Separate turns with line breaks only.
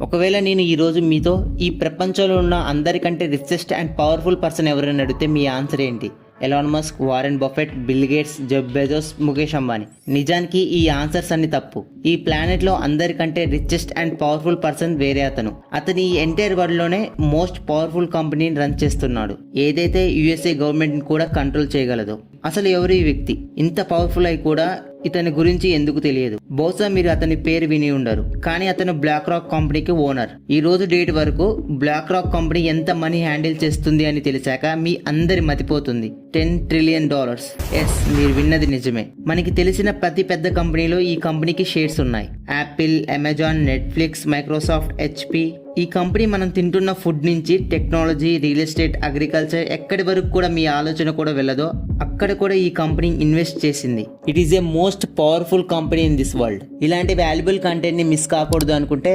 ఒకవేళ నేను ఈరోజు మీతో ఈ ప్రపంచంలో ఉన్న అందరికంటే రిచెస్ట్ అండ్ పవర్ఫుల్ పర్సన్ ఎవరైనా అడిగితే మీ ఆన్సర్ ఏంటి? Elon Musk, Warren Buffett, bill gates, Jeff Bezos, Mukesh Ambani. నిజానికి ఈ ఆన్సర్స్ అన్ని తప్పు. ఈ ప్లానెట్ లో అందరికంటే రిచెస్ట్ అండ్ పవర్ఫుల్ పర్సన్ వేరే అతని ఈ ఎంటైర్ వరల్డ్ లోనే మోస్ట్ పవర్ఫుల్ కంపెనీని రన్ చేస్తున్నాడు, ఏదైతే యుఎస్ఏ గవర్నమెంట్ ని కూడా కంట్రోల్ చేయగలదో. అసలు ఎవరు ఈ వ్యక్తి? ఇంత పవర్ఫుల్ అయి కూడా ఇతని గురించి ఎందుకు తెలియదు? బహుశా మీరు అతని పేరు విని ఉండరు, కానీ అతను బ్లాక్ రాక్ కంపెనీకి ఓనర్. ఈ రోజు డేట్ వరకు బ్లాక్ రాక్ కంపెనీ ఎంత మనీ హ్యాండిల్ చేస్తుంది అని తెలిసాక మీ అందరి మతిపోతుంది. $10 ట్రిలియన్. ఎస్, మీరు విన్నది నిజమే. మనకి తెలిసిన ప్రతి పెద్ద కంపెనీలో ఈ కంపెనీకి షేర్స్ ఉన్నాయి. Apple, Amazon, Netflix, Microsoft, HP. ఈ కంపెనీ మనం తింటున్న ఫుడ్ నుంచి టెక్నాలజీ, రియల్ ఎస్టేట్, అగ్రికల్చర్, ఎక్కడి వరకు కూడా మీ ఆలోచన కూడా వెళ్ళదో అక్కడ కూడా ఈ కంపెనీ ఇన్వెస్ట్ చేసింది. It is a most powerful company in this world. ఇలాంటి వాల్యుబుల్ కంటెంట్ ని మిస్ కాకూడదు అనుకుంటే